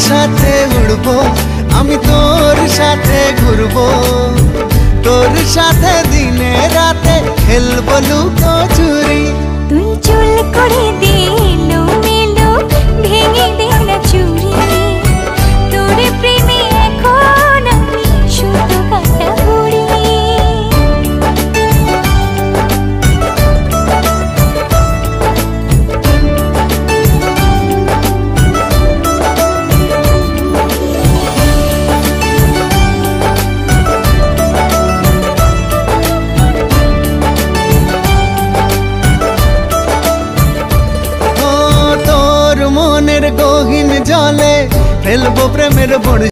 সাথে উড়বো, আমি তোর সাথে ঘুরবো, তোর সাথে দিনে রাতে খেলবো লুকোচুরি। তুই চুল করে দিলো মেলো, ভেঙে দে না চুরি। তোর প্রেমে এখন আমি শুধু কাটা বুড়ি। গহীন জলে ফেলবো প্রেমের বড়